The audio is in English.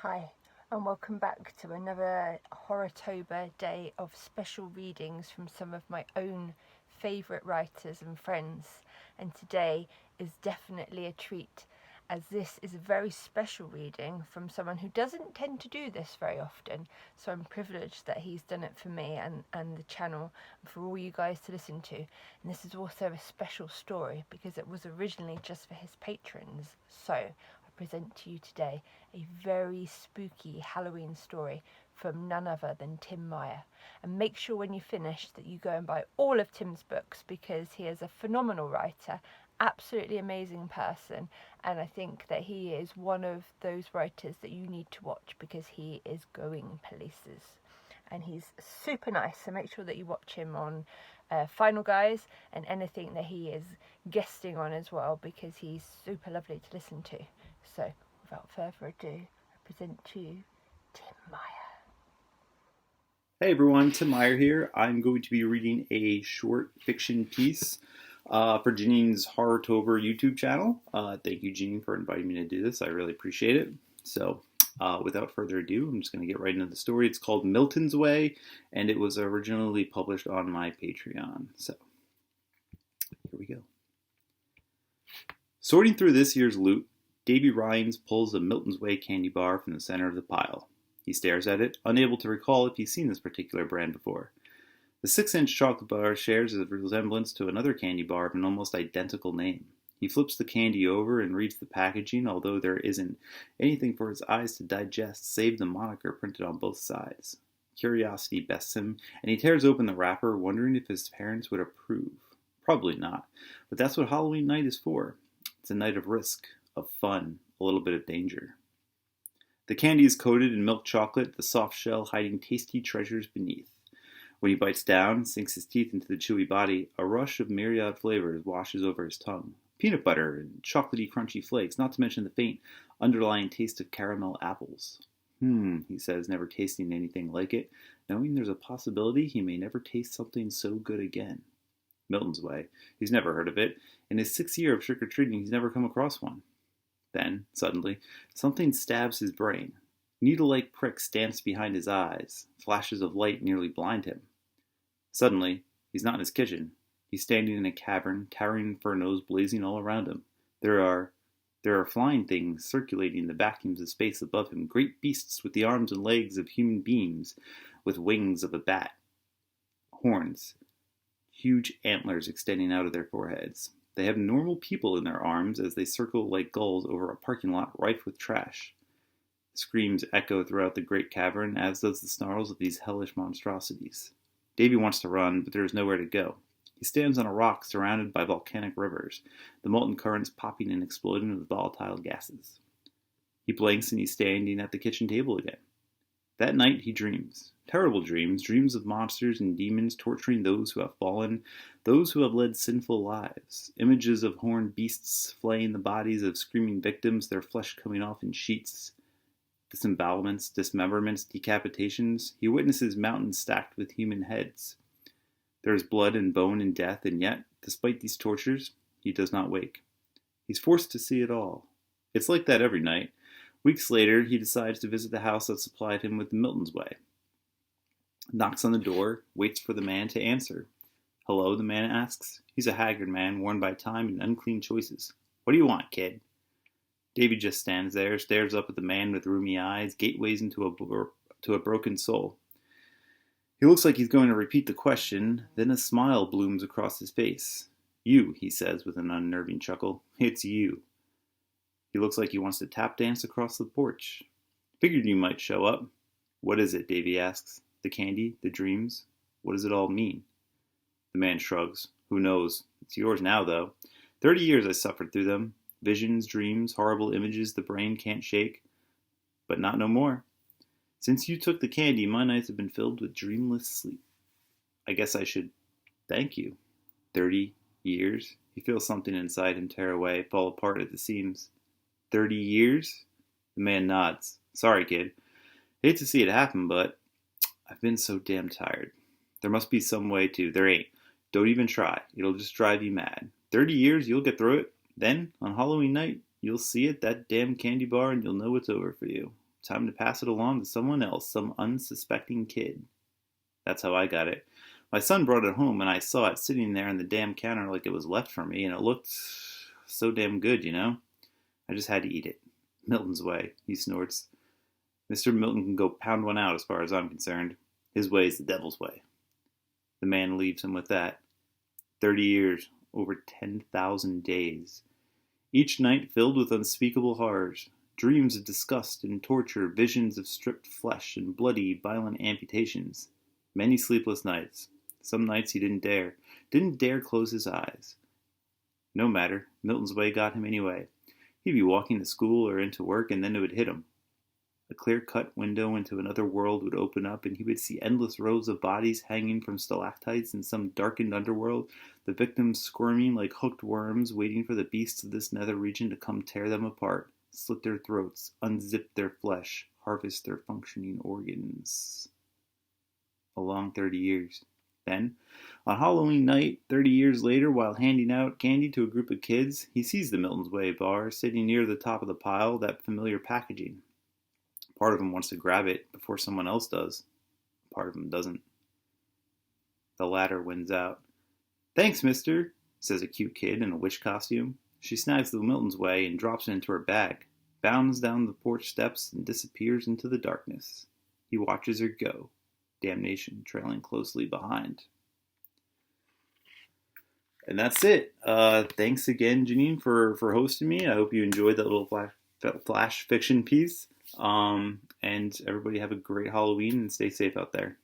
Hi, and welcome back to another Horrotober day of special readings from some of my own favourite writers and friends. And today is definitely a treat, as this is a very special reading from someone who doesn't tend to do this very often. So I'm privileged that he's done it for me and the channel and for all you guys to listen to. And this is also a special story because it was originally just for his patrons. So I present to you today a very spooky Halloween story from none other than Tim Meyer. And make sure when you finish that you go and buy all of Tim's books, because he is a phenomenal writer, absolutely amazing person, and I think that he is one of those writers that you need to watch because he is going places. And he's super nice, so make sure that you watch him on Final Guys and anything that he is guesting on as well, because he's super lovely to listen to. So without further ado, I present to you Tim Meyer. Hey everyone, Tim Meyer here. I'm going to be reading a short fiction piece for Janine's Horrotober YouTube channel. Thank you, Janine, for inviting me to do this. I really appreciate it. So, without further ado, I'm just going to get right into the story. It's called Milton's Way, and it was originally published on my Patreon. So, here we go. Sorting through this year's loot, Davy Rhines pulls a Milton's Way candy bar from the center of the pile. He stares at it, unable to recall if he's seen this particular brand before. The 6-inch chocolate bar shares a resemblance to another candy bar of an almost identical name. He flips the candy over and reads the packaging, although there isn't anything for his eyes to digest save the moniker printed on both sides. Curiosity bests him, and he tears open the wrapper, wondering if his parents would approve. Probably not, but that's what Halloween night is for. It's a night of risk, of fun, a little bit of danger. The candy is coated in milk chocolate, the soft shell hiding tasty treasures beneath. When he bites down, sinks his teeth into the chewy body, a rush of myriad flavors washes over his tongue. Peanut butter and chocolatey crunchy flakes, not to mention the faint underlying taste of caramel apples. He says, never tasting anything like it, knowing there's a possibility he may never taste something so good again. Milton's Way. He's never heard of it. In his 6th year of trick-or-treating, he's never come across one. Then, suddenly, something stabs his brain. Needle-like pricks dance behind his eyes. Flashes of light nearly blind him. Suddenly, he's not in his kitchen. He's standing in a cavern, towering infernos blazing all around him. There are flying things circulating in the vacuums of space above him, great beasts with the arms and legs of human beings, with wings of a bat. Horns. Huge antlers extending out of their foreheads. They have normal people in their arms as they circle like gulls over a parking lot rife with trash. Screams echo throughout the great cavern, as does the snarls of these hellish monstrosities. Davy wants to run, but there is nowhere to go. He stands on a rock surrounded by volcanic rivers, the molten currents popping and exploding with volatile gases. He blinks and he's standing at the kitchen table again. That night he dreams. Terrible dreams, dreams of monsters and demons torturing those who have fallen, those who have led sinful lives. Images of horned beasts flaying the bodies of screaming victims, their flesh coming off in sheets. Disembowelments, dismemberments, decapitations. He witnesses mountains stacked with human heads. There is blood and bone and death, and yet, despite these tortures, he does not wake. He's forced to see it all. It's like that every night. Weeks later, he decides to visit the house that supplied him with the Milton's Way. Knocks on the door, waits for the man to answer. Hello, the man asks. He's a haggard man, worn by time and unclean choices. What do you want, kid? Davy just stands there, stares up at the man with rheumy eyes, gateways into a broken soul. He looks like he's going to repeat the question, then a smile blooms across his face. You, he says with an unnerving chuckle. It's you. He looks like he wants to tap dance across the porch. Figured you might show up. What is it, Davy asks. The candy? The dreams? What does it all mean? The man shrugs. Who knows? It's yours now, though. 30 years I suffered through them. Visions, dreams, horrible images the brain can't shake. But not no more. Since you took the candy, my nights have been filled with dreamless sleep. I guess I should thank you. 30 years? He feels something inside him tear away, fall apart at the seams. 30 years? The man nods. Sorry, kid. Hate to see it happen, but I've been so damn tired. There must be some way to. There ain't. Don't even try. It'll just drive you mad. 30 years, you'll get through it. Then, on Halloween night, you'll see it, that damn candy bar, and you'll know it's over for you. Time to pass it along to someone else, some unsuspecting kid. That's how I got it. My son brought it home, and I saw it sitting there on the damn counter like it was left for me, and it looked so damn good, you know? I just had to eat it. Milton's way, he snorts. Mr. Milton can go pound one out as far as I'm concerned. His way is the devil's way. The man leaves him with that. 30 years, over 10,000 days. Each night filled with unspeakable horrors. Dreams of disgust and torture, visions of stripped flesh and bloody, violent amputations. Many sleepless nights. Some nights he didn't dare close his eyes. No matter, Milton's way got him anyway. He'd be walking to school or into work, and then it would hit him. A clear-cut window into another world would open up, and he would see endless rows of bodies hanging from stalactites in some darkened underworld, the victims squirming like hooked worms, waiting for the beasts of this nether region to come tear them apart, slit their throats, unzip their flesh, harvest their functioning organs. A long 30 years. Then, on Halloween night, 30 years later, while handing out candy to a group of kids, he sees the Milton's Way bar sitting near the top of the pile, that familiar packaging. Part of him wants to grab it before someone else does. Part of him doesn't. The latter wins out. "Thanks, mister," says a cute kid in a witch costume. She snags the Milton's Way and drops it into her bag, bounds down the porch steps, and disappears into the darkness. He watches her go, damnation trailing closely behind. And that's it. Thanks again, Janine, for hosting me. I hope you enjoyed that little flash fiction piece. And everybody have a great Halloween and stay safe out there.